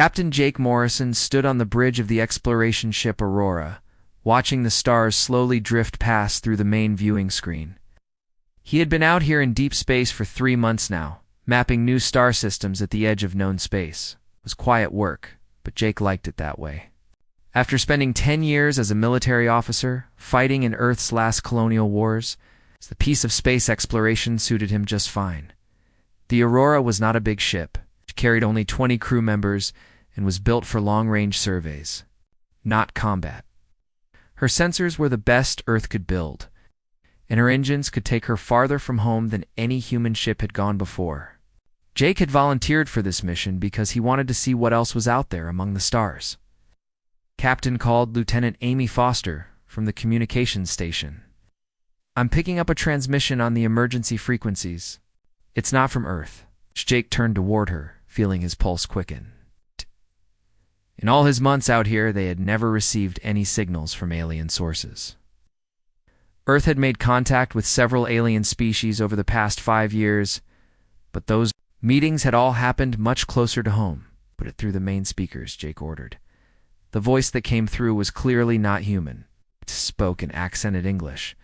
Captain Jake Morrison stood on the bridge of the exploration ship Aurora, watching the stars slowly drift past through the main viewing screen. He had been out here in deep space for 3 months now, mapping new star systems at the edge of known space. It was quiet work, but Jake liked it that way. After spending 10 years as a military officer, fighting in Earth's last colonial wars, the peace of space exploration suited him just fine. The Aurora was not a big ship. It carried only 20 crew members and was built for long-range surveys, not combat. Her sensors were the best Earth could build, and her engines could take her farther from home than any human ship had gone before. Jake had volunteered for this mission because he wanted to see what else was out there among the stars. Captain called Lieutenant Amy Foster from the communications station. "I'm picking up a transmission on the emergency frequencies. It's not from Earth." Jake turned toward her, feeling his pulse quicken. In all his months out here, they had never received any signals from alien sources. Earth had made contact with several alien species over the past 5 years, but those meetings had all happened much closer to home. "Put it through the main speakers," Jake ordered. The voice that came through was clearly not human. It spoke in accented English,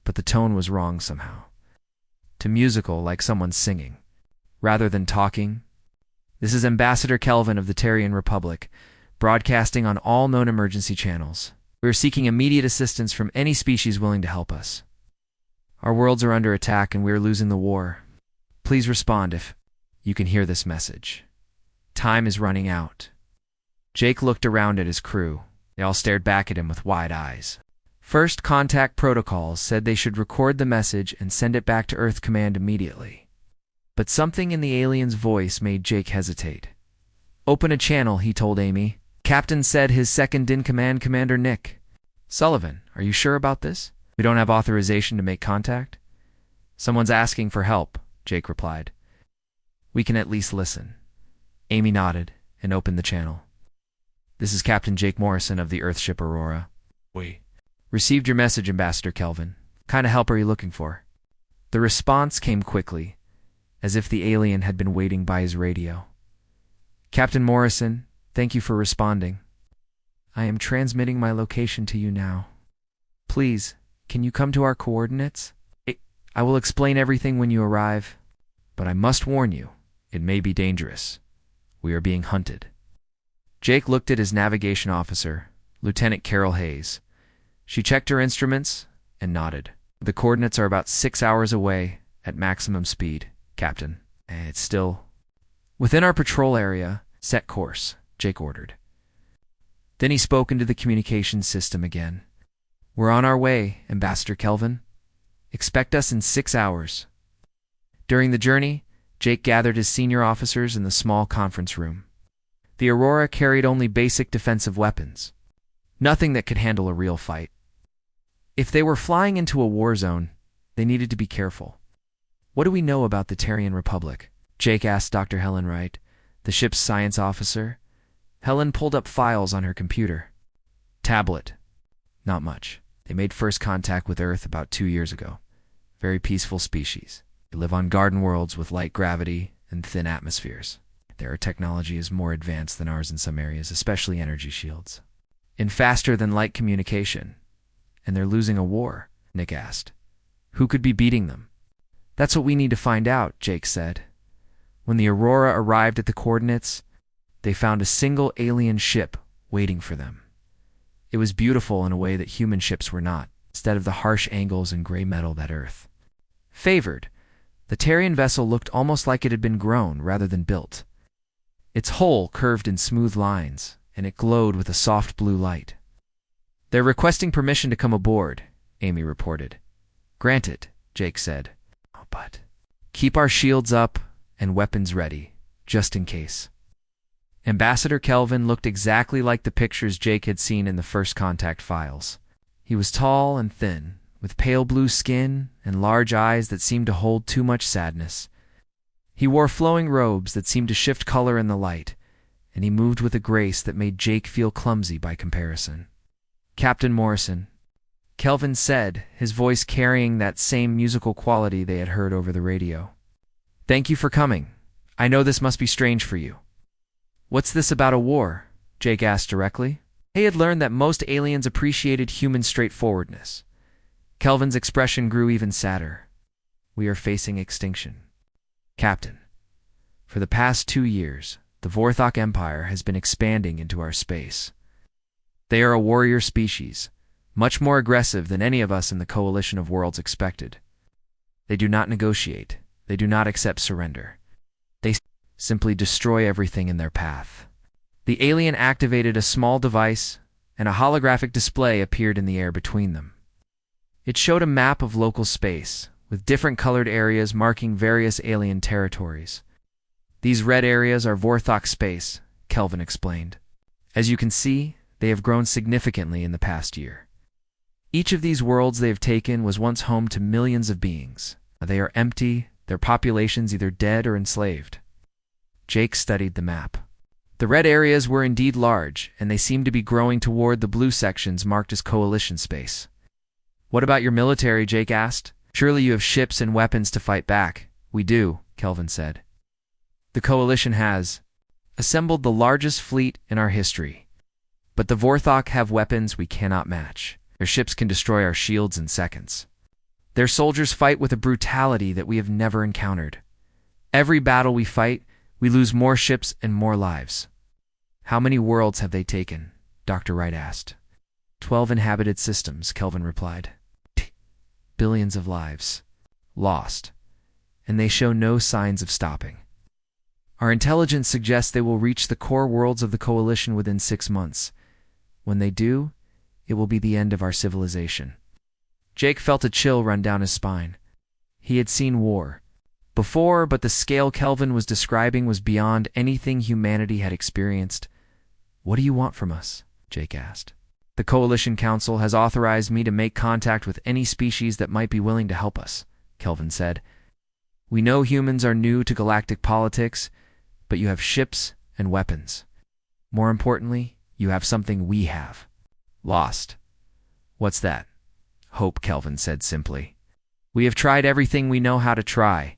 but the tone was wrong somehow. Too musical, like someone singing, rather than talking. "This is Ambassador Kelvin of the Terran Republic, broadcasting on all known emergency channels. We are seeking immediate assistance from any species willing to help us. Our worlds are under attack and we are losing the war. Please respond if you can hear this message. Time is running out." Jake looked around at his crew. They all stared back at him with wide eyes. First contact protocols said they should record the message and send it back to Earth Command immediately. But something in the alien's voice made Jake hesitate. "Open a channel," he told Amy. "Captain said his second-in-command, Commander Nick." "Sullivan, are you sure about this? We don't have authorization to make contact." "Someone's asking for help," Jake replied. "We can at least listen." Amy nodded and opened the channel. "This is Captain Jake Morrison of the Earthship Aurora. We received your message, Ambassador Kelvin. What kind of help are you looking for?" The response came quickly, as if the alien had been waiting by his radio. "Captain Morrison, thank you for responding. I am transmitting my location to you now. Please, can you come to our coordinates? I will explain everything when you arrive, but I must warn you, it may be dangerous. We are being hunted." Jake looked at his navigation officer, Lieutenant Carol Hayes. She checked her instruments and nodded. "The coordinates are about 6 hours away at maximum speed, Captain. It's still within our patrol area. Set course," Jake ordered. Then he spoke into the communications system again. "We're on our way, Ambassador Kelvin. Expect us in 6 hours." During the journey, Jake gathered his senior officers in the small conference room. The Aurora carried only basic defensive weapons, nothing that could handle a real fight. If they were flying into a war zone, they needed to be careful. "What do we know about the Terran Republic?" Jake asked Dr. Helen Wright, the ship's science officer. Helen pulled up files on her computer. "Tablet. Not much. They made first contact with Earth about 2 years ago. Very peaceful species. They live on garden worlds with light gravity and thin atmospheres. Their technology is more advanced than ours in some areas, especially energy shields. In faster-than-light communication. And they're losing a war," Nick asked. "Who could be beating them?" "That's what we need to find out," Jake said. When the Aurora arrived at the coordinates, they found a single alien ship waiting for them. It was beautiful in a way that human ships were not, instead of the harsh angles and gray metal that Earth favored. The Terran vessel looked almost like it had been grown rather than built. Its hull curved in smooth lines, and it glowed with a soft blue light. "They're requesting permission to come aboard," Amy reported. "Granted," Jake said. "But keep our shields up and weapons ready, just in case." Ambassador Kelvin looked exactly like the pictures Jake had seen in the first contact files. He was tall and thin, with pale blue skin and large eyes that seemed to hold too much sadness. He wore flowing robes that seemed to shift color in the light, and he moved with a grace that made Jake feel clumsy by comparison. "Captain Morrison," Kelvin said, his voice carrying that same musical quality they had heard over the radio. "Thank you for coming. I know this must be strange for you." "What's this about a war?" Jake asked directly. He had learned that most aliens appreciated human straightforwardness. Kelvin's expression grew even sadder. "We are facing extinction. Captain, for the past 2 years, the Vorthok Empire has been expanding into our space. They are a warrior species, much more aggressive than any of us in the coalition of worlds expected. They do not negotiate. They do not accept surrender. They simply destroy everything in their path." The alien activated a small device, and a holographic display appeared in the air between them. It showed a map of local space, with different colored areas marking various alien territories. "These red areas are Vorthok space," Kelvin explained. "As you can see, they have grown significantly in the past year. Each of these worlds they have taken was once home to millions of beings. They are empty, their populations either dead or enslaved." Jake studied the map. The red areas were indeed large, and they seemed to be growing toward the blue sections marked as coalition space. "What about your military?" Jake asked. "Surely you have ships and weapons to fight back." "We do," Kelvin said. "The coalition has assembled the largest fleet in our history. But the Vorthok have weapons we cannot match. Their ships can destroy our shields in seconds. Their soldiers fight with a brutality that we have never encountered. Every battle we fight, we lose more ships and more lives." "How many worlds have they taken?" Dr. Wright asked. 12 inhabited systems," Kelvin replied. "Billions of lives lost, and they show no signs of stopping. Our intelligence suggests they will reach the core worlds of the coalition within 6 months. When they do, it will be the end of our civilization." Jake felt a chill run down his spine. He had seen war before, but the scale Kelvin was describing was beyond anything humanity had experienced. "What do you want from us?" Jake asked. "The Coalition Council has authorized me to make contact with any species that might be willing to help us," Kelvin said. "We know humans are new to galactic politics, but you have ships and weapons. More importantly, you have something we have lost." "What's that?" "Hope," Kelvin said simply. "We have tried everything we know how to try.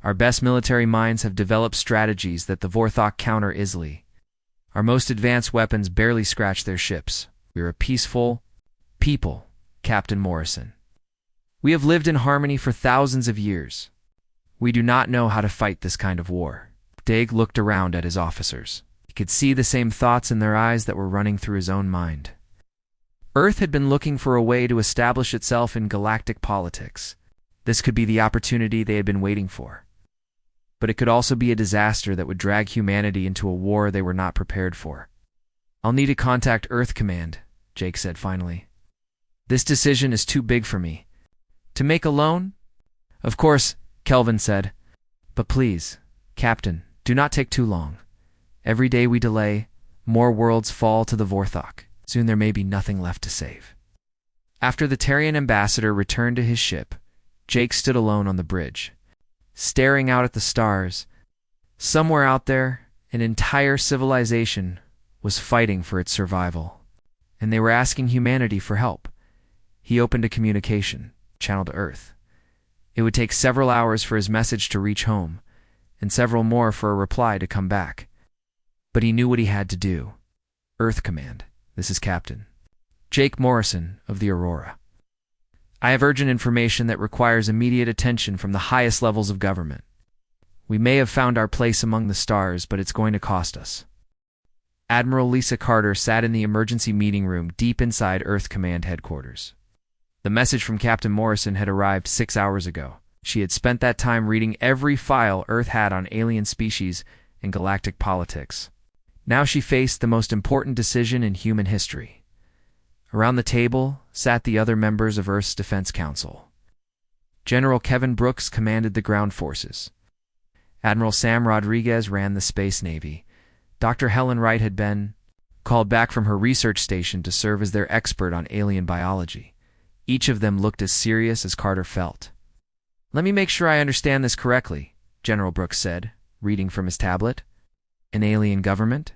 Our best military minds have developed strategies that the Vorthok counter easily. Our most advanced weapons barely scratch their ships. We are a peaceful people, Captain Morrison. We have lived in harmony for thousands of years. We do not know how to fight this kind of war." Daig looked around at his officers. He could see the same thoughts in their eyes that were running through his own mind. Earth had been looking for a way to establish itself in galactic politics. This could be the opportunity they had been waiting for. But it could also be a disaster that would drag humanity into a war they were not prepared for. "I'll need to contact Earth Command," Jake said finally. "This decision is too big for me to make alone." "Of course," Kelvin said. "But please, Captain, do not take too long. Every day we delay, more worlds fall to the Vorthok. Soon there may be nothing left to save." After the Terrian ambassador returned to his ship, Jake stood alone on the bridge, staring out at the stars. Somewhere out there, an entire civilization was fighting for its survival, and they were asking humanity for help. He opened a communication channel to Earth. It would take several hours for his message to reach home, and several more for a reply to come back. But he knew what he had to do. "Earth Command, this is Captain Jake Morrison of the Aurora. I have urgent information that requires immediate attention from the highest levels of government. We may have found our place among the stars, but it's going to cost us." Admiral Lisa Carter sat in the emergency meeting room deep inside Earth Command headquarters. The message from Captain Morrison had arrived 6 hours ago. She had spent that time reading every file Earth had on alien species and galactic politics. Now she faced the most important decision in human history. Around the table sat the other members of Earth's Defense Council. General Kevin Brooks commanded the ground forces. Admiral Sam Rodriguez ran the Space Navy. Dr. Helen Wright had been called back from her research station to serve as their expert on alien biology. Each of them looked as serious as Carter felt. "Let me make sure I understand this correctly," General Brooks said, reading from his tablet. "An alien government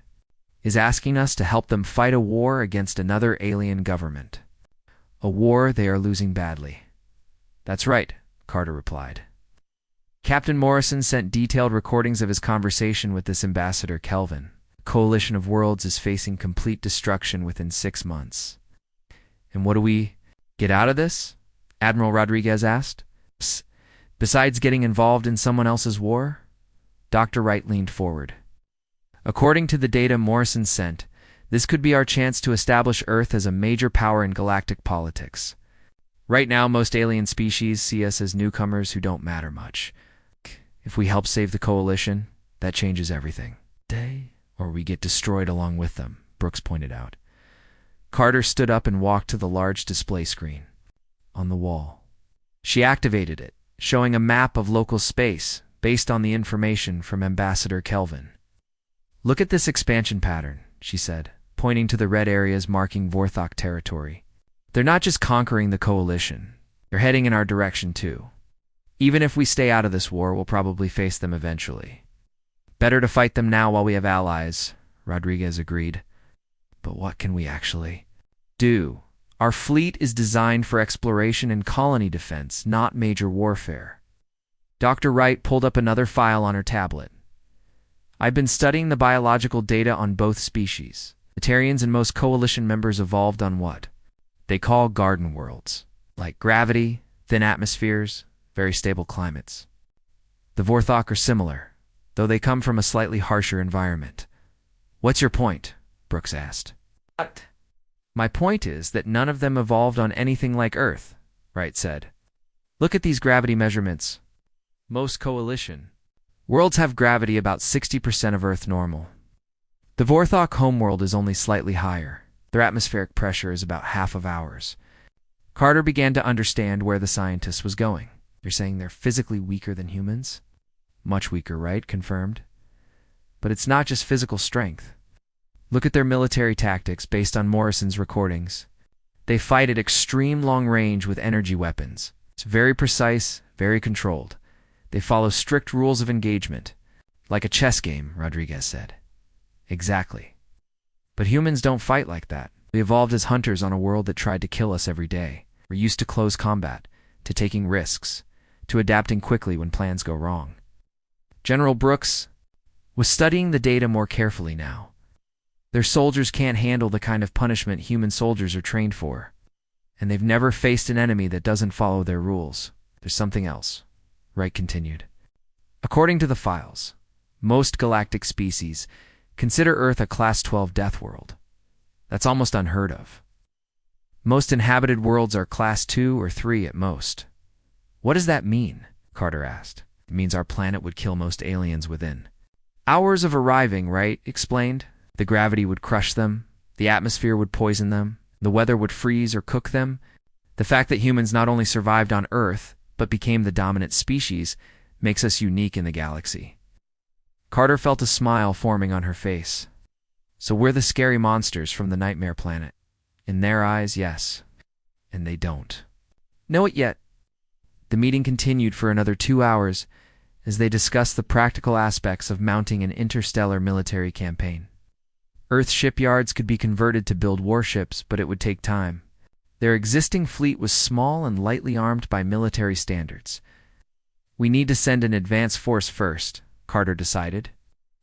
is asking us to help them fight a war against another alien government. A war they are losing badly." "That's right," Carter replied. Captain Morrison sent detailed recordings of his conversation with this ambassador, Kelvin. coalition of worlds is facing complete destruction within 6 months. And what do we get out of this? Admiral Rodriguez asked. Besides getting involved in someone else's war? Dr. Wright leaned forward. According to the data Morrison sent, this could be our chance to establish Earth as a major power in galactic politics. Right now, most alien species see us as newcomers who don't matter much. If we help save the coalition, that changes everything. Or we get destroyed along with them, Brooks pointed out. Carter stood up and walked to the large display screen on the wall. She activated it, showing a map of local space based on the information from Ambassador Kelvin. Look at this expansion pattern, she said, pointing to the red areas marking Vorthok territory. They're not just conquering the coalition, they're heading in our direction too. Even if we stay out of this war, we'll probably face them eventually. Better to fight them now while we have allies, Rodriguez agreed. But what can we actually do? Our fleet is designed for exploration and colony defense, not major warfare. Dr. Wright pulled up another file on her tablet. I've been studying the biological data on both species. Etarians and most coalition members evolved on what they call garden worlds, like gravity, thin atmospheres, very stable climates. The Vorthok are similar, though they come from a slightly harsher environment. What's your point? Brooks asked. My point is that none of them evolved on anything like Earth, Wright said. Look at these gravity measurements. Most coalition worlds have gravity about 60% of Earth normal. The Vorthok homeworld is only slightly higher. Their atmospheric pressure is about half of ours. Carter began to understand where the scientist was going. They're saying they're physically weaker than humans? Much weaker, Wright confirmed. But it's not just physical strength. Look at their military tactics based on Morrison's recordings. They fight at extreme long range with energy weapons. It's very precise, very controlled. They follow strict rules of engagement. Like a chess game, Rodriguez said. Exactly. But humans don't fight like that. We evolved as hunters on a world that tried to kill us every day. We're used to close combat, to taking risks, to adapting quickly when plans go wrong. General Brooks was studying the data more carefully now. Their soldiers can't handle the kind of punishment human soldiers are trained for. And they've never faced an enemy that doesn't follow their rules. There's something else, Wright continued. According to the files, most galactic species consider Earth a Class 12 death world. That's almost unheard of. Most inhabited worlds are Class 2 or 3 at most. What does that mean? Carter asked. It means our planet would kill most aliens within hours of arriving, Wright explained. The gravity would crush them, the atmosphere would poison them, the weather would freeze or cook them. The fact that humans not only survived on Earth, but became the dominant species, makes us unique in the galaxy. Carter felt a smile forming on her face. So we're the scary monsters from the Nightmare Planet. In their eyes, yes. And they don't know it yet. The meeting continued for another 2 hours as they discussed the practical aspects of mounting an interstellar military campaign. Earth shipyards could be converted to build warships, but it would take time. Their existing fleet was small and lightly armed by military standards. We need to send an advance force first, Carter decided.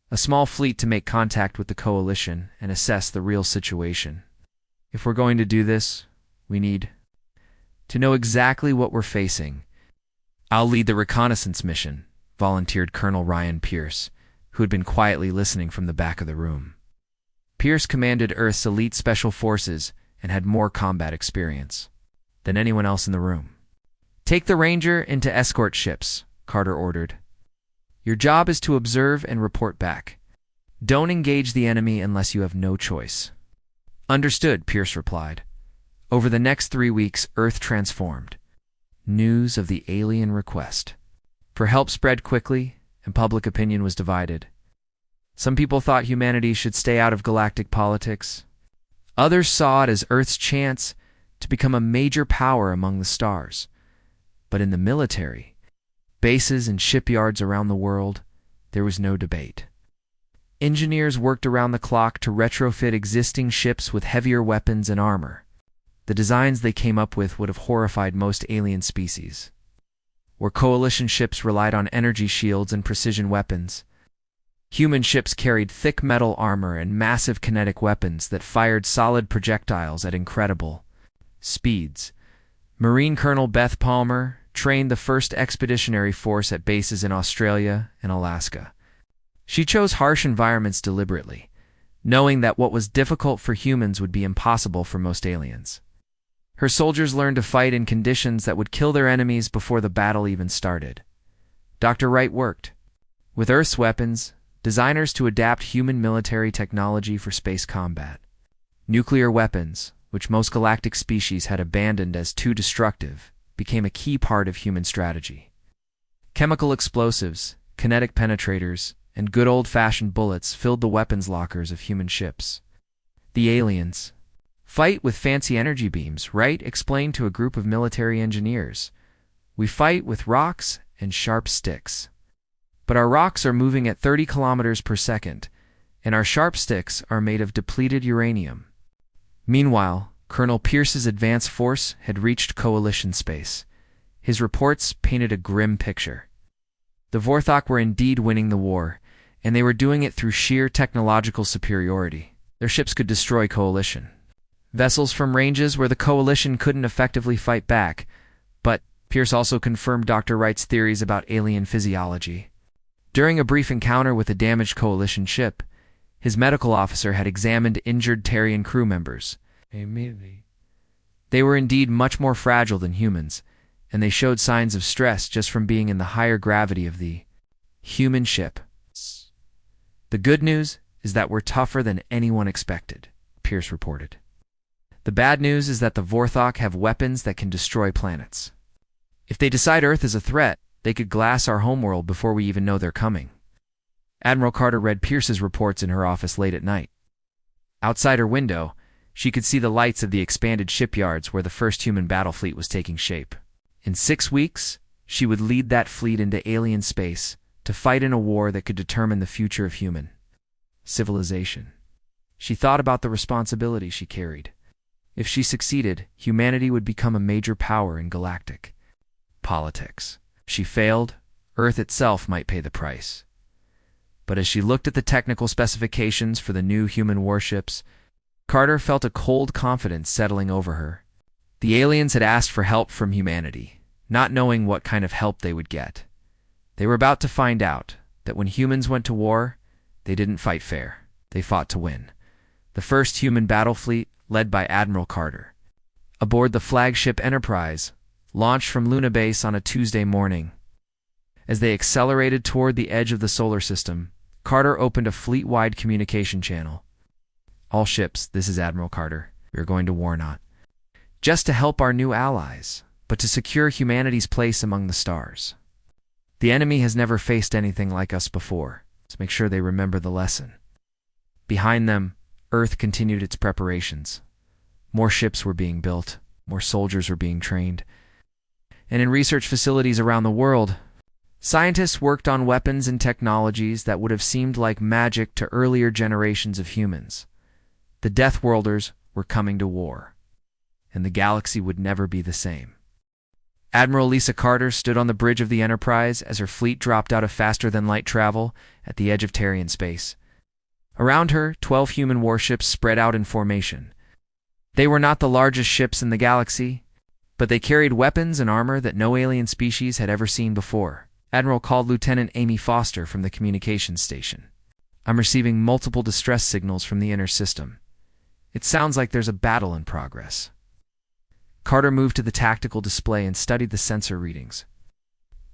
A small fleet to make contact with the coalition and assess the real situation. If we're going to do this, we need to know exactly what we're facing. I'll lead the reconnaissance mission, volunteered Colonel Ryan Pierce, who had been quietly listening from the back of the room. Pierce commanded Earth's elite special forces and had more combat experience than anyone else in the room. Take the Ranger into escort ships, Carter ordered. Your job is to observe and report back. Don't engage the enemy unless you have no choice. Understood, Pierce replied. Over the next 3 weeks, Earth transformed. News of the alien request for help spread quickly, and public opinion was divided. Some people thought humanity should stay out of galactic politics. Others saw it as Earth's chance to become a major power among the stars. But in the military, bases and shipyards around the world, there was no debate. Engineers worked around the clock to retrofit existing ships with heavier weapons and armor. The designs they came up with would have horrified most alien species. Where coalition ships relied on energy shields and precision weapons, Human ships carried thick metal armor and massive kinetic weapons that fired solid projectiles at incredible speeds. Marine Colonel Beth Palmer trained the first expeditionary force at bases in Australia and Alaska. She chose harsh environments deliberately, knowing that what was difficult for humans would be impossible for most aliens. Her soldiers learned to fight in conditions that would kill their enemies before the battle even started. Dr. Wright worked with Earth's weapons, designers to adapt human military technology for space combat. Nuclear weapons, which most galactic species had abandoned as too destructive, became a key part of human strategy. Chemical explosives, kinetic penetrators, and good old-fashioned bullets filled the weapons lockers of human ships. The aliens fight with fancy energy beams, Wright explained to a group of military engineers. We fight with rocks and sharp sticks. But our rocks are moving at 30 kilometers per second, and our sharp sticks are made of depleted uranium. Meanwhile, Colonel Pierce's advance force had reached coalition space. His reports painted a grim picture. The Vorthok were indeed winning the war, and they were doing it through sheer technological superiority. Their ships could destroy coalition vessels from ranges where the coalition couldn't effectively fight back, but Pierce also confirmed Dr. Wright's theories about alien physiology. During a brief encounter with a damaged coalition ship, his medical officer had examined injured Terrian crew members. They were indeed much more fragile than humans, and they showed signs of stress just from being in the higher gravity of the human ship. The good news is that we're tougher than anyone expected, Pierce reported. The bad news is that the Vorthok have weapons that can destroy planets. If they decide Earth is a threat, they could glass our homeworld before we even know they're coming. Admiral Carter read Pierce's reports in her office late at night. Outside her window, she could see the lights of the expanded shipyards where the first human battle fleet was taking shape. In 6 weeks, she would lead that fleet into alien space to fight in a war that could determine the future of human civilization. She thought about the responsibility she carried. If she succeeded, humanity would become a major power in galactic politics. If she failed, Earth itself might pay the price. But as she looked at the technical specifications for the new human warships, Carter felt a cold confidence settling over her. The aliens had asked for help from humanity, not knowing what kind of help they would get. They were about to find out that when humans went to war, they didn't fight fair. They fought to win. The first human battle fleet, led by Admiral Carter, aboard the flagship Enterprise, launched from Luna Base on a Tuesday morning. As they accelerated toward the edge of the solar system, Carter opened a fleet-wide communication channel. All ships, this is Admiral Carter. We are going to war not just to help our new allies, but to secure humanity's place among the stars. The enemy has never faced anything like us before, so make sure they remember the lesson. Behind them, Earth continued its preparations. More ships were being built, more soldiers were being trained. And in research facilities around the world, scientists worked on weapons and technologies that would have seemed like magic to earlier generations of humans. The Deathworlders were coming to war, and the galaxy would never be the same. Admiral Lisa Carter stood on the bridge of the Enterprise as her fleet dropped out of faster-than-light travel at the edge of Terrian space. Around her, 12 human warships spread out in formation. They were not the largest ships in the galaxy, but they carried weapons and armor that no alien species had ever seen before. Admiral called Lieutenant Amy Foster from the communications station. I'm receiving multiple distress signals from the inner system. It sounds like there's a battle in progress. Carter moved to the tactical display and studied the sensor readings.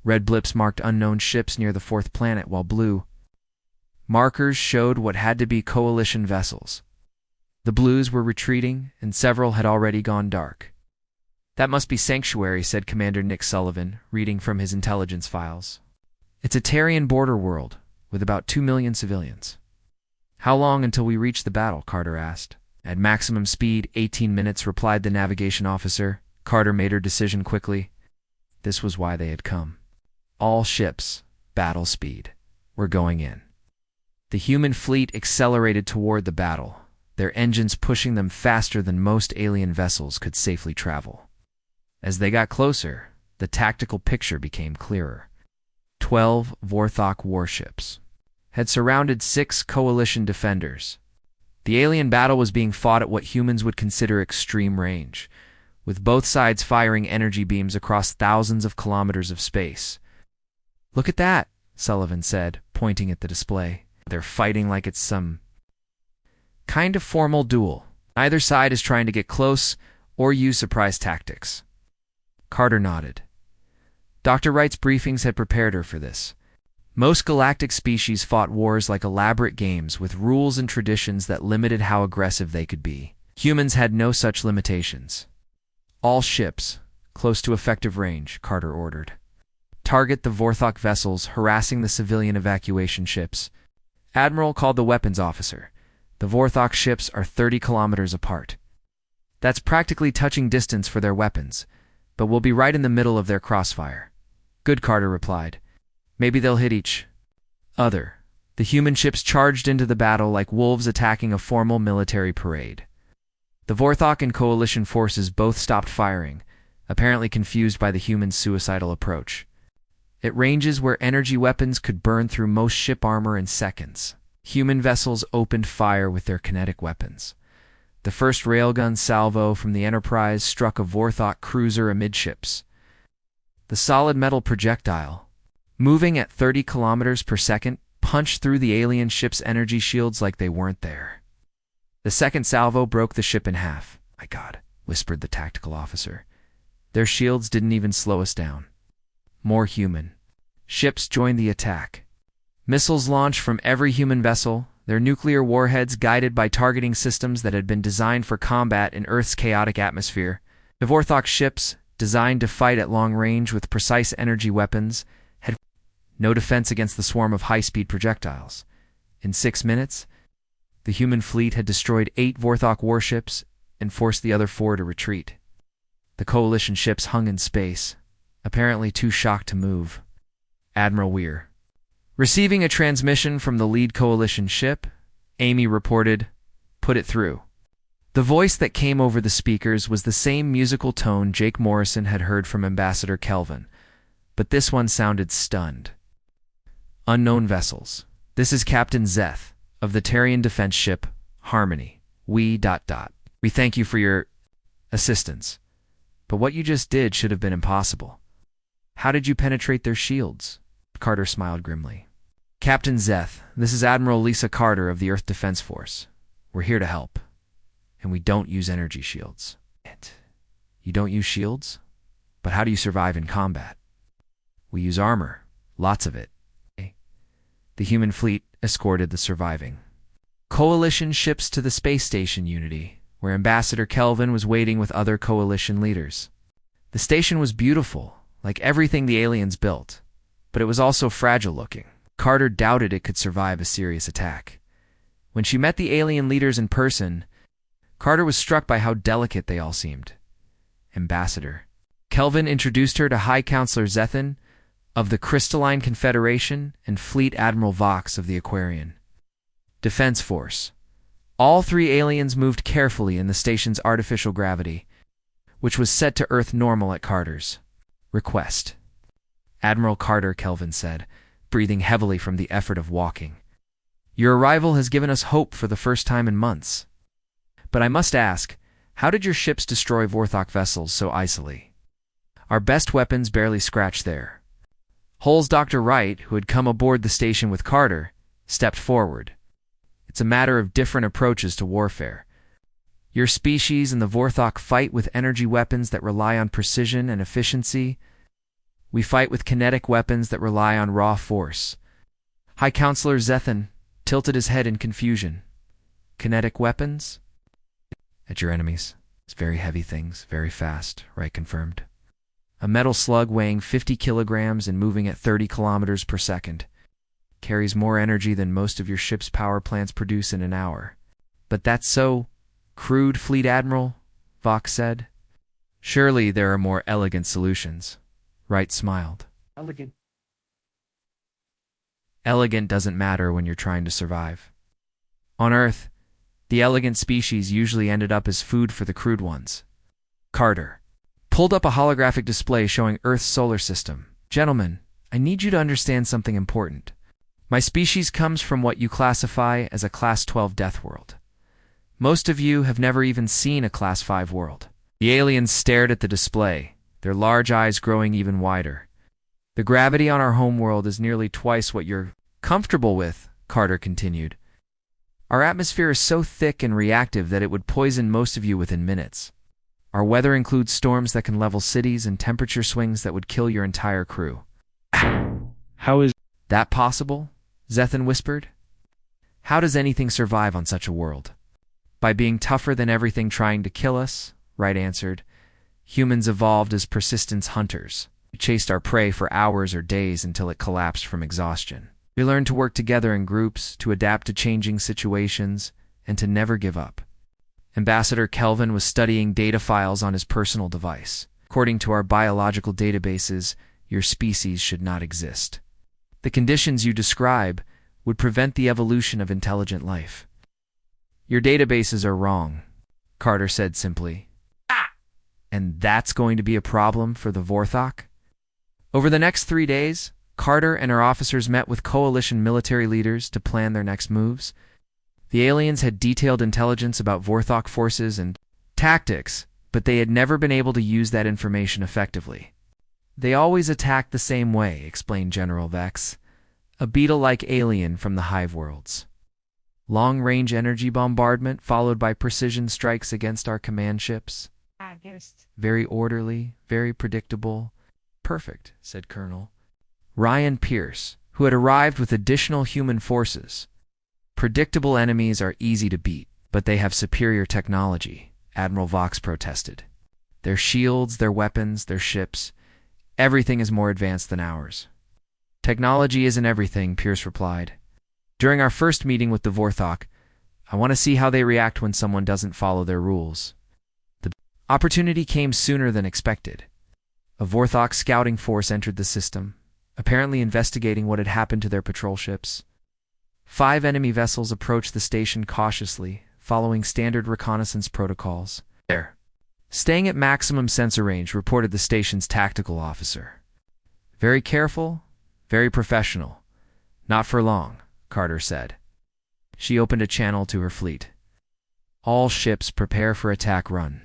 Red blips marked unknown ships near the fourth planet, while blue markers showed what had to be coalition vessels. The blues were retreating, and several had already gone dark. That must be Sanctuary, said Commander Nick Sullivan, reading from his intelligence files. It's a Terrian border world, with about 2 million civilians. How long until we reach the battle? Carter asked. At maximum speed, 18 minutes, replied the navigation officer. Carter made her decision quickly. This was why they had come. All ships, battle speed. We're going in. The human fleet accelerated toward the battle, their engines pushing them faster than most alien vessels could safely travel. As they got closer, the tactical picture became clearer. 12 Vorthok warships had surrounded 6 coalition defenders. The alien battle was being fought at what humans would consider extreme range, with both sides firing energy beams across thousands of kilometers of space. "Look at that," Sullivan said, pointing at the display. "They're fighting like it's some kind of formal duel. Either side is trying to get close or use surprise tactics." Carter nodded. Dr. Wright's briefings had prepared her for this. Most galactic species fought wars like elaborate games with rules and traditions that limited how aggressive they could be. Humans had no such limitations. "All ships, close to effective range," Carter ordered. "Target the Vorthok vessels harassing the civilian evacuation ships." Admiral called the weapons officer. "The Vorthok ships are 30 kilometers apart. That's practically touching distance for their weapons, but we'll be right in the middle of their crossfire." "Good," Carter replied. "Maybe they'll hit each other." The human ships charged into the battle like wolves attacking a formal military parade. The Vorthok and Coalition forces both stopped firing, apparently confused by the humans' suicidal approach. At ranges where energy weapons could burn through most ship armor in seconds, human vessels opened fire with their kinetic weapons. The first railgun salvo from the Enterprise struck a Vorthok cruiser amidships. The solid metal projectile, moving at 30 kilometers per second, punched through the alien ship's energy shields like they weren't there. The second salvo broke the ship in half. "My God," whispered the tactical officer. "Their shields didn't even slow us down." More human ships joined the attack. Missiles launched from every human vessel, their nuclear warheads guided by targeting systems that had been designed for combat in Earth's chaotic atmosphere. The Vorthok ships, designed to fight at long range with precise energy weapons, had no defense against the swarm of high-speed projectiles. In 6 minutes, the human fleet had destroyed 8 Vorthok warships and forced the other 4 to retreat. The Coalition ships hung in space, apparently too shocked to move. Admiral Weir, receiving a transmission from the lead Coalition ship, Amy reported, "Put it through." The voice that came over the speakers was the same musical tone Jake Morrison had heard from Ambassador Kelvin, but this one sounded stunned. "Unknown vessels. This is Captain Zeth of the Tarian defense ship Harmony. We... We thank you for your assistance. But what you just did should have been impossible. How did you penetrate their shields?" Carter smiled grimly. "Captain Zeth, this is Admiral Lisa Carter of the Earth Defense Force. We're here to help. And we don't use energy shields." "You don't use shields? But how do you survive in combat?" "We use armor. Lots of it." The human fleet escorted the surviving Coalition ships to the space station Unity, where Ambassador Kelvin was waiting with other Coalition leaders. The station was beautiful, like everything the aliens built, but it was also fragile-looking. Carter doubted it could survive a serious attack. When she met the alien leaders in person, Carter was struck by how delicate they all seemed. Ambassador Kelvin introduced her to High Counselor Zethan of the Crystalline Confederation and Fleet Admiral Vox of the Aquarian Defense Force. All 3 aliens moved carefully in the station's artificial gravity, which was set to Earth normal at Carter's request. "Admiral Carter," Kelvin said, breathing heavily from the effort of walking, "your arrival has given us hope for the first time in months. But I must ask, how did your ships destroy Vorthok vessels so easily? Our best weapons barely scratched there." Hole's Dr. Wright, who had come aboard the station with Carter, stepped forward. "It's a matter of different approaches to warfare. Your species and the Vorthok fight with energy weapons that rely on precision and efficiency. We fight with kinetic weapons that rely on raw force." High Counselor Zethan tilted his head in confusion. "Kinetic weapons?" "At your enemies. It's very heavy things, very fast," Wright confirmed. "A metal slug weighing 50 kilograms and moving at 30 kilometers per second. Carries more energy than most of your ship's power plants produce in an hour." "But that's so crude, Fleet Admiral," Vox said. "Surely there are more elegant solutions." Wright smiled. Elegant. "Elegant doesn't matter when you're trying to survive. On Earth, the elegant species usually ended up as food for the crude ones." Carter pulled up a holographic display showing Earth's solar system. "Gentlemen, I need you to understand something important. My species comes from what you classify as a Class 12 death world. Most of you have never even seen a Class 5 world. The aliens stared at the display, their large eyes growing even wider. The gravity on our homeworld is nearly twice what you're comfortable with, Carter continued. Our atmosphere is so thick and reactive that it would poison most of you within minutes. Our weather includes storms that can level cities and temperature swings that would kill your entire crew. How is that possible? Zethan whispered. How does anything survive on such a world? By being tougher than everything trying to kill us, Wright answered. Humans evolved as persistence hunters. We chased our prey for hours or days until it collapsed from exhaustion. We learned to work together in groups, to adapt to changing situations, and to never give up. Ambassador Kelvin was studying data files on his personal device. According to our biological databases, your species should not exist. The conditions you describe would prevent the evolution of intelligent life. Your databases are wrong, Carter said simply. And that's going to be a problem for the Vorthok? Over the next 3 days, Carter and her officers met with coalition military leaders to plan their next moves. The aliens had detailed intelligence about Vorthok forces and tactics, but they had never been able to use that information effectively. They always attacked the same way, explained General Vex, a beetle-like alien from the Hive worlds. Long-range energy bombardment followed by precision strikes against our command ships. Very orderly, very predictable. Perfect, said Colonel Ryan Pierce, who had arrived with additional human forces. Predictable enemies are easy to beat, but they have superior technology, Admiral Vox protested. Their shields, their weapons, their ships, everything is more advanced than ours. Technology isn't everything, Pierce replied. During our first meeting with the Vorthok, I want to see how they react when someone doesn't follow their rules. The opportunity came sooner than expected. A Vorthok scouting force entered the system, apparently investigating what had happened to their patrol ships. 5 enemy vessels approached the station cautiously, following standard reconnaissance protocols. There. Staying at maximum sensor range, reported the station's tactical officer. Very careful, very professional. Not for long, Carter said. She opened a channel to her fleet. All ships prepare for attack run.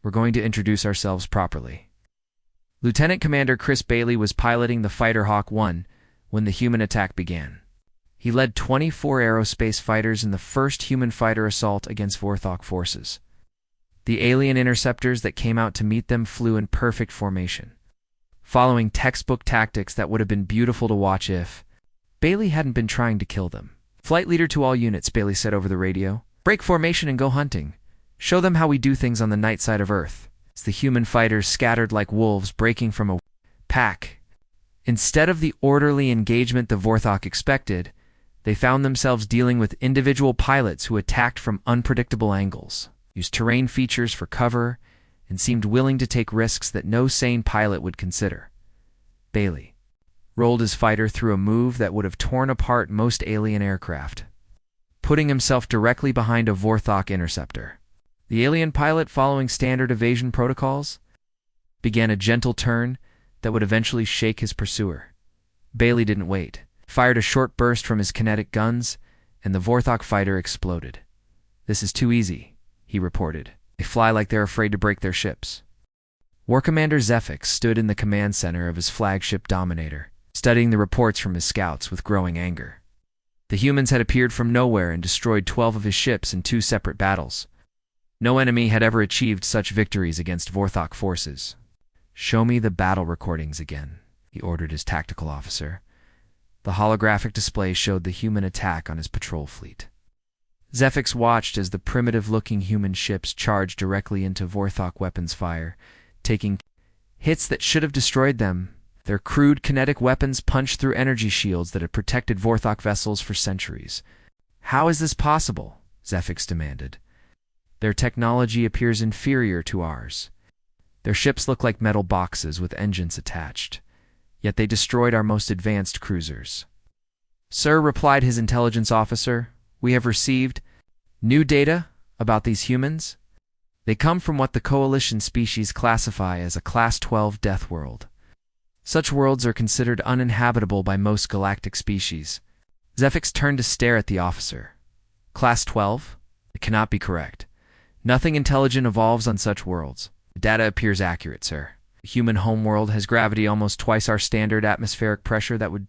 We're going to introduce ourselves properly. Lieutenant Commander Chris Bailey was piloting the fighter Hawk 1 when the human attack began. He led 24 aerospace fighters in the first human fighter assault against Vorthok forces. The alien interceptors that came out to meet them flew in perfect formation, following textbook tactics that would have been beautiful to watch if Bailey hadn't been trying to kill them. Flight leader to all units, Bailey said over the radio. Break formation and go hunting. Show them how we do things on the night side of Earth. As the human fighters scattered like wolves breaking from a pack. Instead of the orderly engagement the Vorthok expected, they found themselves dealing with individual pilots who attacked from unpredictable angles, used terrain features for cover, and seemed willing to take risks that no sane pilot would consider. Bailey rolled his fighter through a move that would have torn apart most alien aircraft, putting himself directly behind a Vorthok interceptor. The alien pilot, following standard evasion protocols, began a gentle turn that would eventually shake his pursuer. Bailey didn't wait, fired a short burst from his kinetic guns, and the Vorthok fighter exploded. This is too easy, he reported. They fly like they're afraid to break their ships. War Commander Zephyx stood in the command center of his flagship Dominator, studying the reports from his scouts with growing anger. The humans had appeared from nowhere and destroyed 12 of his ships in 2 separate battles. No enemy had ever achieved such victories against Vorthok forces. Show me the battle recordings again, he ordered his tactical officer. The holographic display showed the human attack on his patrol fleet. Zephyx watched as the primitive-looking human ships charged directly into Vorthok weapons fire, taking hits that should have destroyed them. Their crude kinetic weapons punched through energy shields that had protected Vorthok vessels for centuries. How is this possible? Zephyx demanded. Their technology appears inferior to ours. Their ships look like metal boxes with engines attached, yet they destroyed our most advanced cruisers. Sir, replied his intelligence officer, we have received new data about these humans. They come from what the Coalition species classify as a Class 12 death world. Such worlds are considered uninhabitable by most galactic species. Zefix turned to stare at the officer. Class 12? It cannot be correct. Nothing intelligent evolves on such worlds. The data appears accurate, sir. The human homeworld has gravity almost twice our standard atmospheric pressure that would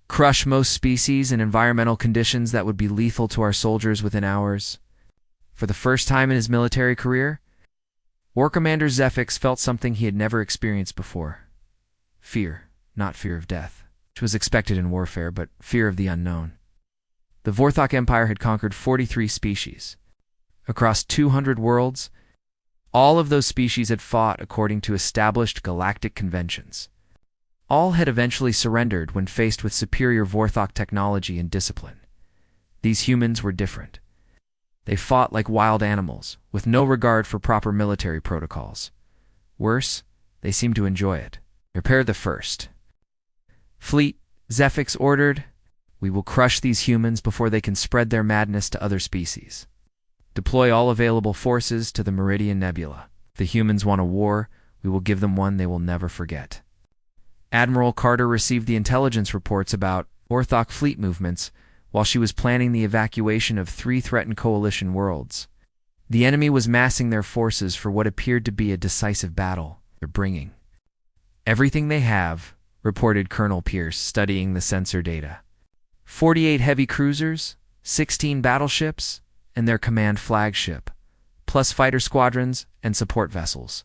crush most species and environmental conditions that would be lethal to our soldiers within hours. For the first time in his military career, War Commander Zefix felt something he had never experienced before. Fear, not fear of death, which was expected in warfare, but fear of the unknown. The Vorthok Empire had conquered 43 species. Across 200 worlds, all of those species had fought according to established galactic conventions. All had eventually surrendered when faced with superior Vorthok technology and discipline. These humans were different. They fought like wild animals, with no regard for proper military protocols. Worse, they seemed to enjoy it. Prepare the first fleet, Zefix ordered. We will crush these humans before they can spread their madness to other species. Deploy all available forces to the Meridian Nebula. If the humans want a war, we will give them one they will never forget. Admiral Carter received the intelligence reports about Vorthok fleet movements while she was planning the evacuation of 3 threatened coalition worlds. The enemy was massing their forces for what appeared to be a decisive battle. They're bringing everything they have, reported Colonel Pierce, studying the sensor data. 48 heavy cruisers, 16 battleships, and their command flagship, plus fighter squadrons and support vessels.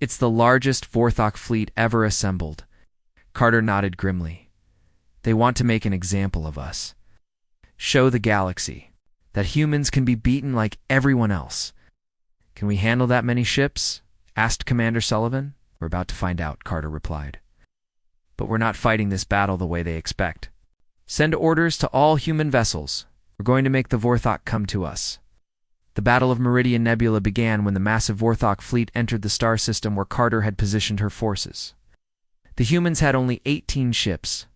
It's the largest Vorthok fleet ever assembled. Carter nodded grimly. They want to make an example of us. Show the galaxy that humans can be beaten like everyone else. Can we handle that many ships? Asked Commander Sullivan. We're about to find out, Carter replied. But we're not fighting this battle the way they expect. Send orders to all human vessels. We're going to make the Vorthok come to us. The Battle of Meridian Nebula began when the massive Vorthok fleet entered the star system where Carter had positioned her forces. The humans had only 18 ships,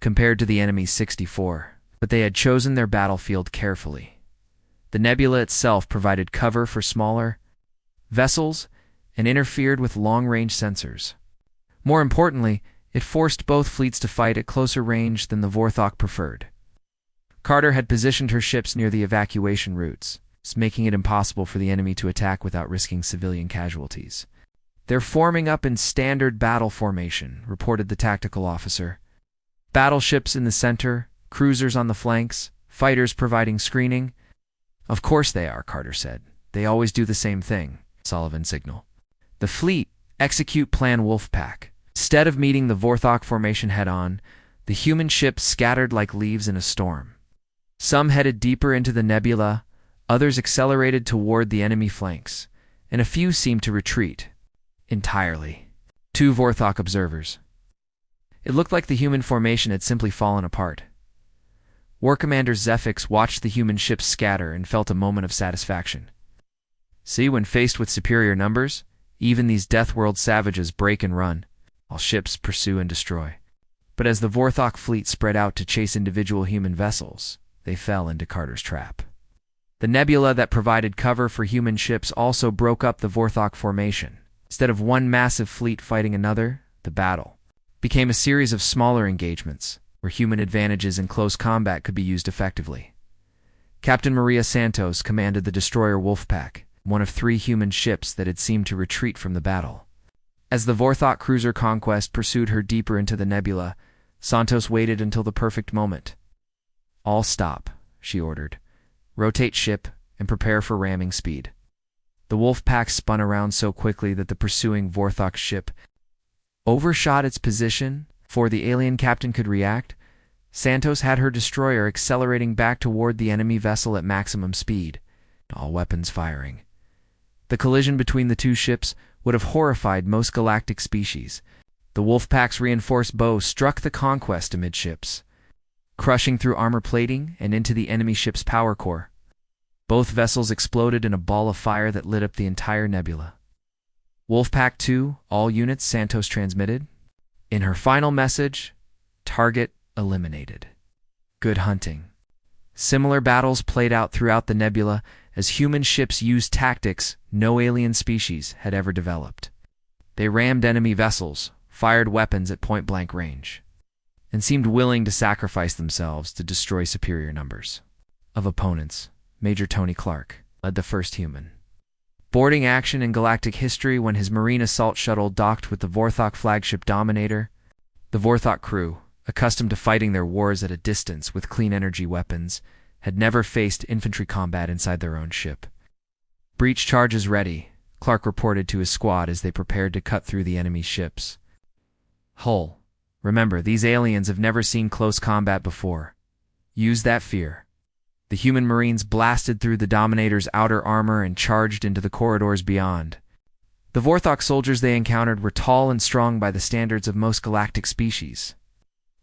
compared to the enemy's 64, but they had chosen their battlefield carefully. The nebula itself provided cover for smaller vessels and interfered with long-range sensors. More importantly, it forced both fleets to fight at closer range than the Vorthok preferred. Carter had positioned her ships near the evacuation routes, making it impossible for the enemy to attack without risking civilian casualties. They're forming up in standard battle formation, reported the tactical officer. Battleships in the center, cruisers on the flanks, fighters providing screening. Of course they are, Carter said. They always do the same thing, Sullivan signaled. The fleet execute Plan Wolfpack. Instead of meeting the Vorthok formation head-on, the human ships scattered like leaves in a storm. Some headed deeper into the nebula, others accelerated toward the enemy flanks, and a few seemed to retreat entirely. 2 Vorthok observers. It looked like the human formation had simply fallen apart. War Commander Zefix watched the human ships scatter and felt a moment of satisfaction. See, when faced with superior numbers, even these Deathworld savages break and run, while ships pursue and destroy. But as the Vorthok fleet spread out to chase individual human vessels, they fell into Carter's trap. The nebula that provided cover for human ships also broke up the Vorthok formation. Instead of one massive fleet fighting another, the battle became a series of smaller engagements, where human advantages in close combat could be used effectively. Captain Maria Santos commanded the destroyer Wolfpack, one of 3 human ships that had seemed to retreat from the battle. As the Vorthok cruiser Conquest pursued her deeper into the nebula, Santos waited until the perfect moment. All stop, she ordered. Rotate ship and prepare for ramming speed. The Wolfpack spun around so quickly that the pursuing Vorthok ship overshot its position before the alien captain could react. Santos had her destroyer accelerating back toward the enemy vessel at maximum speed, all weapons firing. The collision between the 2 ships would have horrified most galactic species. The Wolfpack's reinforced bow struck the Conquest amidships, crushing through armor plating and into the enemy ship's power core. Both vessels exploded in a ball of fire that lit up the entire nebula. Wolfpack 2, all units, Santos transmitted. In her final message, target eliminated. Good hunting. Similar battles played out throughout the nebula as human ships used tactics no alien species had ever developed. They rammed enemy vessels, fired weapons at point-blank range. and seemed willing to sacrifice themselves to destroy superior numbers of opponents. Major Tony Clark led the first human boarding action in galactic history when his marine assault shuttle docked with the Vorthok flagship Dominator. The Vorthok crew, accustomed to fighting their wars at a distance with clean energy weapons, had never faced infantry combat inside their own ship. "Breach charges ready," Clark reported to his squad as they prepared to cut through the enemy ships. "Hull, remember, these aliens have never seen close combat before. Use that fear." The human marines blasted through the Dominator's outer armor and charged into the corridors beyond. The Vorthok soldiers they encountered were tall and strong by the standards of most galactic species,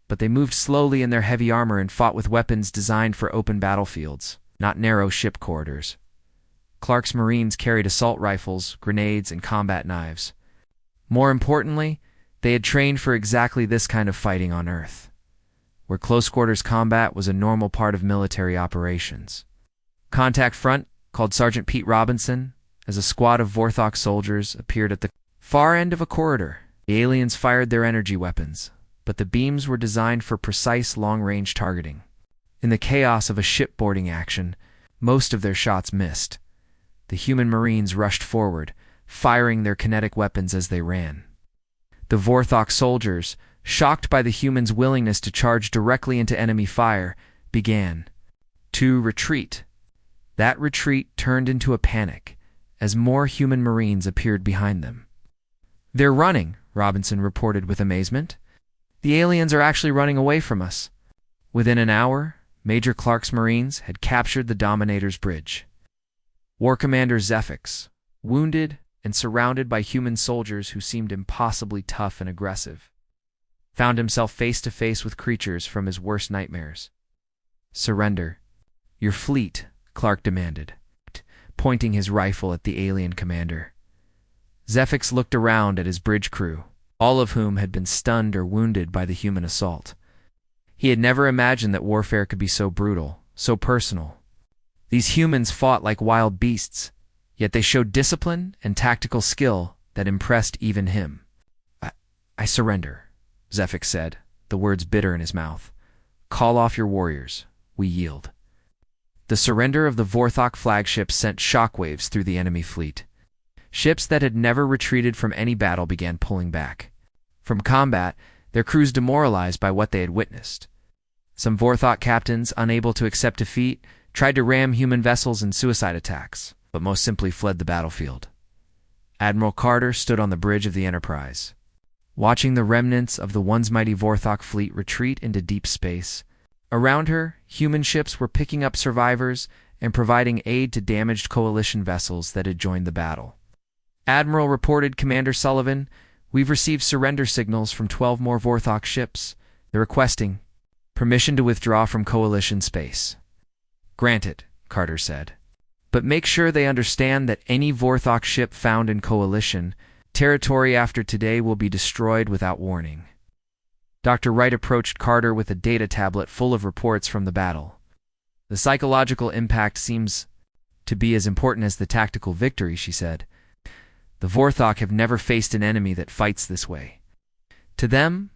but they moved slowly in their heavy armor and fought with weapons designed for open battlefields, not narrow ship corridors. Clark's marines carried assault rifles, grenades, and combat knives. More importantly, they had trained for exactly this kind of fighting on Earth, where close-quarters combat was a normal part of military operations. Contact Front called Sergeant Pete Robinson as a squad of Vorthok soldiers appeared at the far end of a corridor. The aliens fired their energy weapons, but the beams were designed for precise long-range targeting. In the chaos of a shipboarding action, most of their shots missed. The human marines rushed forward, firing their kinetic weapons as they ran. The Vorthok soldiers, shocked by the humans' willingness to charge directly into enemy fire, began to retreat. That retreat turned into a panic as more human marines appeared behind them. "They're running," Robinson reported with amazement. "The aliens are actually running away from us." Within an hour, Major Clark's marines had captured the Dominator's bridge. War Commander Zefix, wounded and surrounded by human soldiers who seemed impossibly tough and aggressive, found himself face to face with creatures from his worst nightmares. "Surrender your fleet," Clark demanded, pointing his rifle at the alien commander. Zefix looked around at his bridge crew, all of whom had been stunned or wounded by the human assault. He had never imagined that warfare could be so brutal, so personal. These humans fought like wild beasts, yet they showed discipline and tactical skill that impressed even him. I surrender," Zefix said, the words bitter in his mouth. "Call off your warriors. We yield." The surrender of the Vorthok flagship sent shockwaves through the enemy fleet. Ships that had never retreated from any battle began pulling back from combat, their crews demoralized by what they had witnessed. Some Vorthok captains, unable to accept defeat, tried to ram human vessels in suicide attacks, but most simply fled the battlefield. Admiral Carter stood on the bridge of the Enterprise, watching the remnants of the once mighty Vorthok fleet retreat into deep space. Around her, human ships were picking up survivors and providing aid to damaged coalition vessels that had joined the battle. "Admiral," reported Commander Sullivan, "we've received surrender signals from 12 more Vorthok ships. They're requesting permission to withdraw from coalition space." "Granted," Carter said. "But make sure they understand that any Vorthok ship found in coalition territory after today will be destroyed without warning." Dr. Wright approached Carter with a data tablet full of reports from the battle. "The psychological impact seems to be as important as the tactical victory," she said. "The Vorthok have never faced an enemy that fights this way. To them,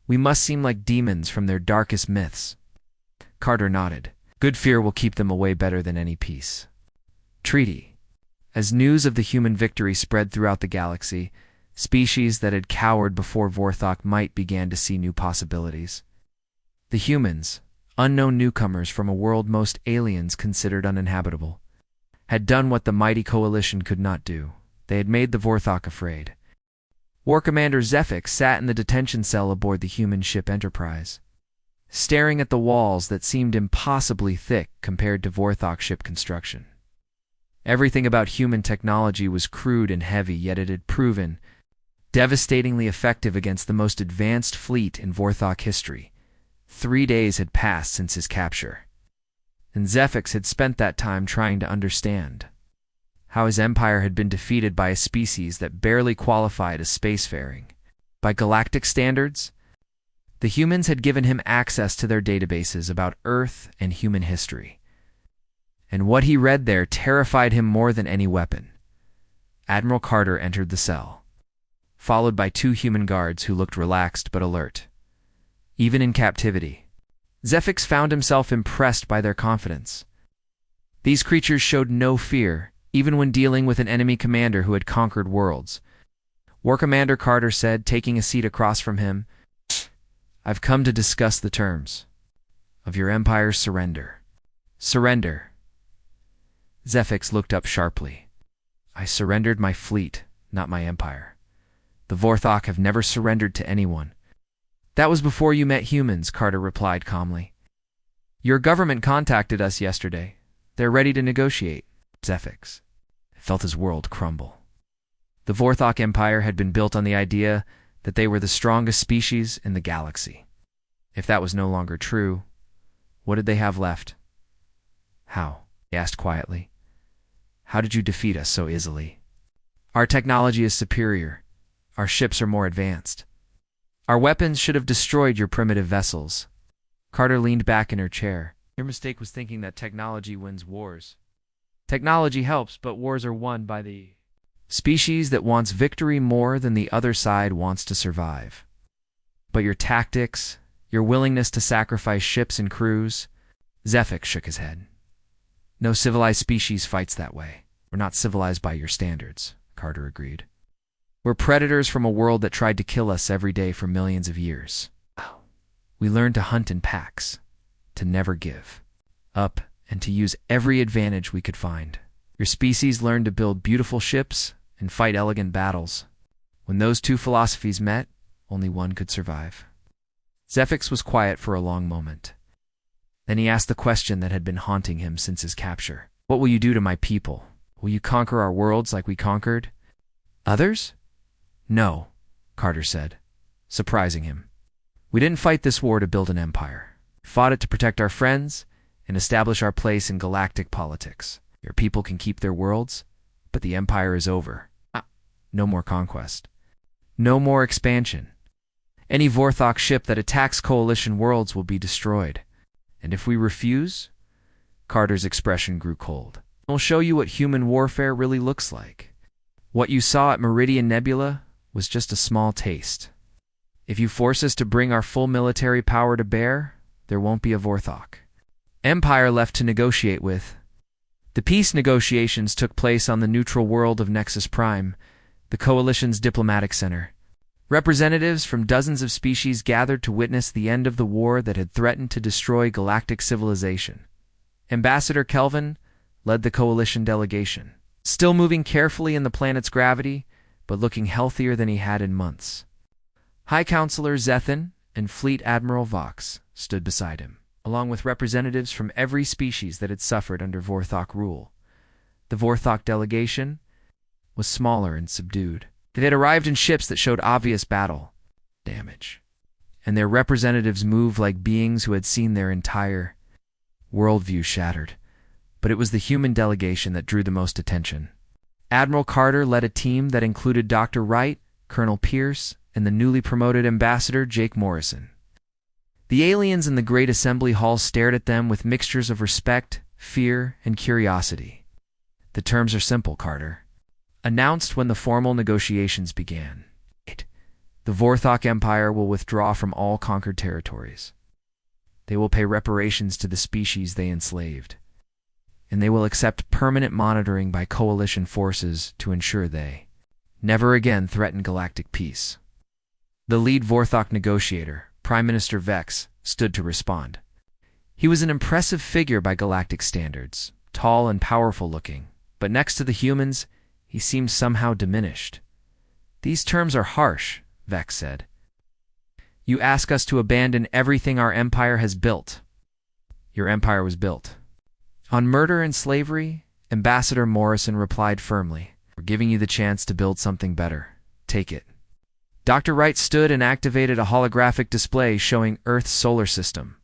we must seem like demons from their darkest myths." Carter nodded. "Good fear will keep them away better than any peace treaty." As news of the human victory spread throughout the galaxy, species that had cowered before Vorthok might began to see new possibilities. The humans, unknown newcomers from a world most aliens considered uninhabitable, had done what the mighty coalition could not do. They had made the Vorthok afraid. War Commander Zefix sat in the detention cell aboard the human ship Enterprise, staring at the walls that seemed impossibly thick compared to Vorthok ship construction. Everything about human technology was crude and heavy, yet it had proven devastatingly effective against the most advanced fleet in Vorthok history. 3 days had passed since his capture, and Zefix had spent that time trying to understand how his empire had been defeated by a species that barely qualified as spacefaring. By galactic standards, the humans had given him access to their databases about Earth and human history, and what he read there terrified him more than any weapon. Admiral Carter entered the cell, followed by 2 human guards who looked relaxed but alert. even in captivity. Zefix found himself impressed by their confidence. These creatures showed no fear, even when dealing with an enemy commander who had conquered worlds. War Commander Carter said, taking a seat across from him, "I've come to discuss the terms of your Empire's surrender." Surrender? Zefix looked up sharply. "I surrendered my fleet, not my Empire. The Vorthok have never surrendered to anyone." "That was before you met humans," Carter replied calmly. "Your government contacted us yesterday. They're ready to negotiate." Zefix felt his world crumble. The Vorthok Empire had been built on the idea that they were the strongest species in the galaxy. If that was no longer true, what did they have left? "How?" he asked quietly. "How did you defeat us so easily?" "Our technology is superior. Our ships are more advanced. Our weapons should have destroyed your primitive vessels." Carter leaned back in her chair. "Your mistake was thinking that technology wins wars. Technology helps, but wars are won by the species that wants victory more than the other side wants to survive. But your tactics, your willingness to sacrifice ships and crews..." Zefix shook his head. "No civilized species fights that way. We're not civilized by your standards," Carter agreed. "We're predators from a world that tried to kill us every day for millions of years. We learned to hunt in packs, to never give up, and to use every advantage we could find. Your species learned to build beautiful ships and fight elegant battles. When those two philosophies met, only one could survive." Zefix was quiet for a long moment. Then he asked the question that had been haunting him since his capture. "What will you do to my people? Will you conquer our worlds like we conquered others?" "No," Carter said, surprising him. "We didn't fight this war to build an empire. We fought it to protect our friends and establish our place in galactic politics. Your people can keep their worlds, but the empire is over. No more conquest. No more expansion. Any Vorthok ship that attacks Coalition worlds will be destroyed. And if we refuse..." Carter's expression grew cold. "I'll show you what human warfare really looks like. What you saw at Meridian Nebula was just a small taste. If you force us to bring our full military power to bear, there won't be a Vorthok Empire left to negotiate with." The peace negotiations took place on the neutral world of Nexus Prime, the Coalition's diplomatic center. Representatives from dozens of species gathered to witness the end of the war that had threatened to destroy galactic civilization. Ambassador Kelvin led the Coalition delegation, still moving carefully in the planet's gravity, but looking healthier than he had in months. High Counselor Zethan and Fleet Admiral Vox stood beside him, along with representatives from every species that had suffered under Vorthok rule. The Vorthok delegation was smaller and subdued. They had arrived in ships that showed obvious battle damage, and their representatives moved like beings who had seen their entire worldview shattered. But it was the human delegation that drew the most attention. Admiral Carter led a team that included Dr. Wright, Colonel Pierce, and the newly promoted Ambassador Jake Morrison. The aliens in the Great Assembly Hall stared at them with mixtures of respect, fear, and curiosity. "The terms are simple," Carter announced when the formal negotiations began. "The Vorthok Empire will withdraw from all conquered territories. They will pay reparations to the species they enslaved, and they will accept permanent monitoring by Coalition forces to ensure they never again threaten galactic peace." The lead Vorthok negotiator, Prime Minister Vex, stood to respond. He was an impressive figure by galactic standards, tall and powerful looking, but next to the humans, he seemed somehow diminished. "These terms are harsh," Vex said. "You ask us to abandon everything our empire has built." "Your empire was built on murder and slavery," Ambassador Morrison replied firmly. "We're giving you the chance to build something better. Take it." Dr. Wright stood and activated a holographic display showing Earth's solar system.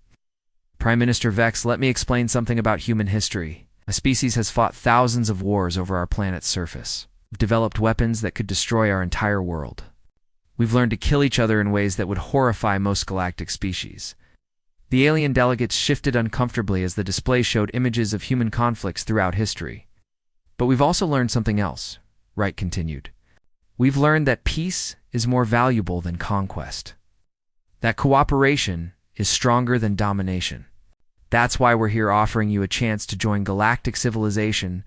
"Prime Minister Vex, let me explain something about human history. A species has fought thousands of wars over our planet's surface. We've developed weapons that could destroy our entire world. We've learned to kill each other in ways that would horrify most galactic species." The alien delegates shifted uncomfortably as the display showed images of human conflicts throughout history. "But we've also learned something else," Wright continued. "We've learned that peace is more valuable than conquest. That cooperation is stronger than domination. That's why we're here offering you a chance to join galactic civilization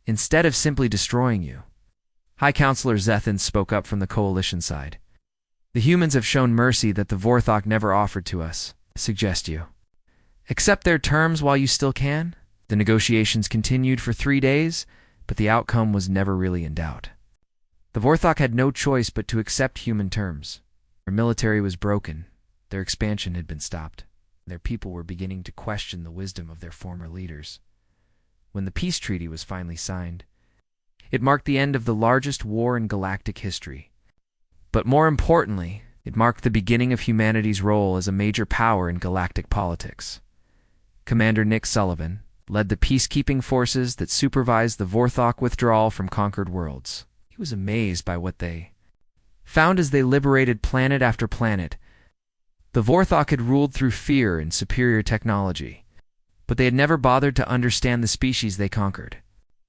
instead of simply destroying you. High Counselor Zethan spoke up from the Coalition side. The humans have shown mercy that the Vorthok never offered to us, suggest you. Accept their terms while you still can? The negotiations continued for 3 days, but the outcome was never really in doubt. The Vorthok had no choice but to accept human terms. Their military was broken, their expansion had been stopped, and their people were beginning to question the wisdom of their former leaders. When the peace treaty was finally signed, it marked the end of the largest war in galactic history. But more importantly, it marked the beginning of humanity's role as a major power in galactic politics. Commander Nick Sullivan led the peacekeeping forces that supervised the Vorthok withdrawal from conquered worlds. He was amazed by what they found as they liberated planet after planet. The Vorthok had ruled through fear and superior technology, but they had never bothered to understand the species they conquered.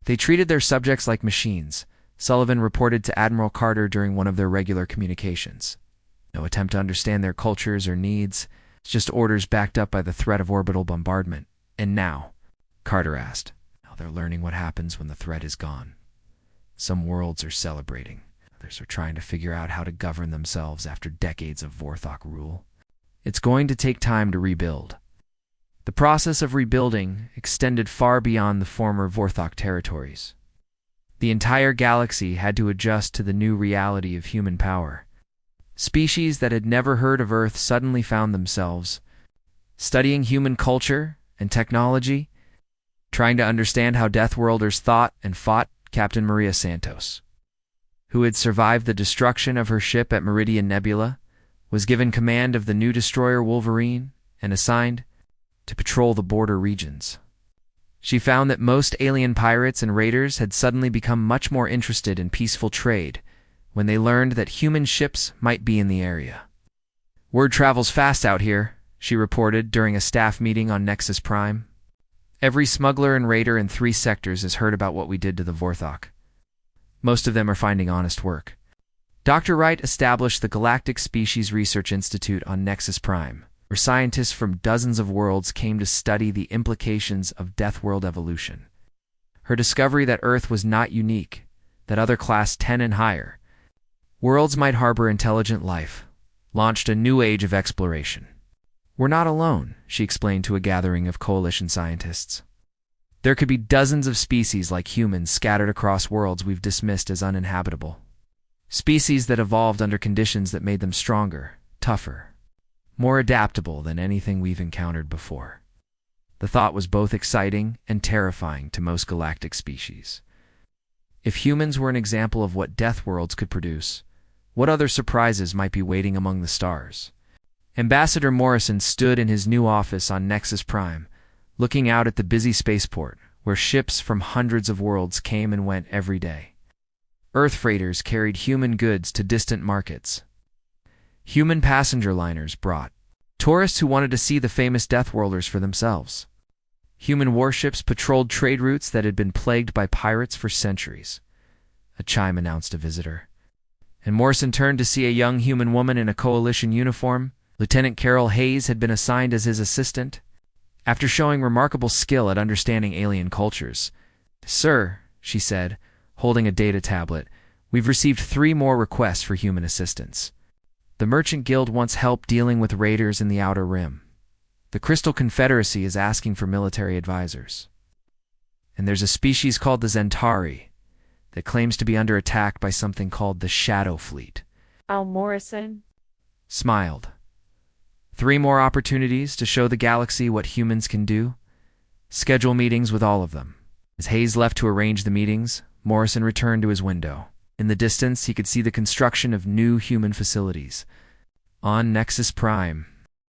They treated their subjects like machines, Sullivan reported to Admiral Carter during one of their regular communications. No attempt to understand their cultures or needs, just orders backed up by the threat of orbital bombardment. And now, Carter asked, now they're learning what happens when the threat is gone. Some worlds are celebrating. Others are trying to figure out how to govern themselves after decades of Vorthok rule. It's going to take time to rebuild. The process of rebuilding extended far beyond the former Vorthok territories. The entire galaxy had to adjust to the new reality of human power. Species that had never heard of Earth suddenly found themselves studying human culture and technology, trying to understand how Deathworlders thought and fought. Captain Maria Santos, who had survived the destruction of her ship at Meridian Nebula, was given command of the new destroyer Wolverine and assigned to patrol the border regions. She found that most alien pirates and raiders had suddenly become much more interested in peaceful trade when they learned that human ships might be in the area. Word travels fast out here, she reported during a staff meeting on Nexus Prime. Every smuggler and raider in 3 sectors has heard about what we did to the Vorthok. Most of them are finding honest work. Dr. Wright established the Galactic Species Research Institute on Nexus Prime, where scientists from dozens of worlds came to study the implications of Deathworld evolution. Her discovery that Earth was not unique, that other Class 10 and higher worlds might harbor intelligent life, launched a new age of exploration. We're not alone, she explained to a gathering of Coalition scientists. There could be dozens of species like humans scattered across worlds we've dismissed as uninhabitable. Species that evolved under conditions that made them stronger, tougher, more adaptable than anything we've encountered before. The thought was both exciting and terrifying to most galactic species. If humans were an example of what Deathworlds could produce, what other surprises might be waiting among the stars? Ambassador Morrison stood in his new office on Nexus Prime, looking out at the busy spaceport, where ships from hundreds of worlds came and went every day. Earth freighters carried human goods to distant markets. Human passenger liners brought tourists who wanted to see the famous Deathworlders for themselves. Human warships patrolled trade routes that had been plagued by pirates for centuries. A chime announced a visitor, and Morrison turned to see a young human woman in a Coalition uniform. Lieutenant Carol Hayes had been assigned as his assistant. After showing remarkable skill at understanding alien cultures, "Sir," she said, holding a data tablet, "we've received 3 more requests for human assistance. The Merchant Guild wants help dealing with raiders in the Outer Rim. The Crystal Confederacy is asking for military advisors. And there's a species called the Zentari that claims to be under attack by something called the Shadow Fleet." Al Morrison smiled. 3 more opportunities to show the galaxy what humans can do. Schedule meetings with all of them. As Hayes left to arrange the meetings, Morrison returned to his window. In the distance, he could see the construction of new human facilities. On Nexus Prime,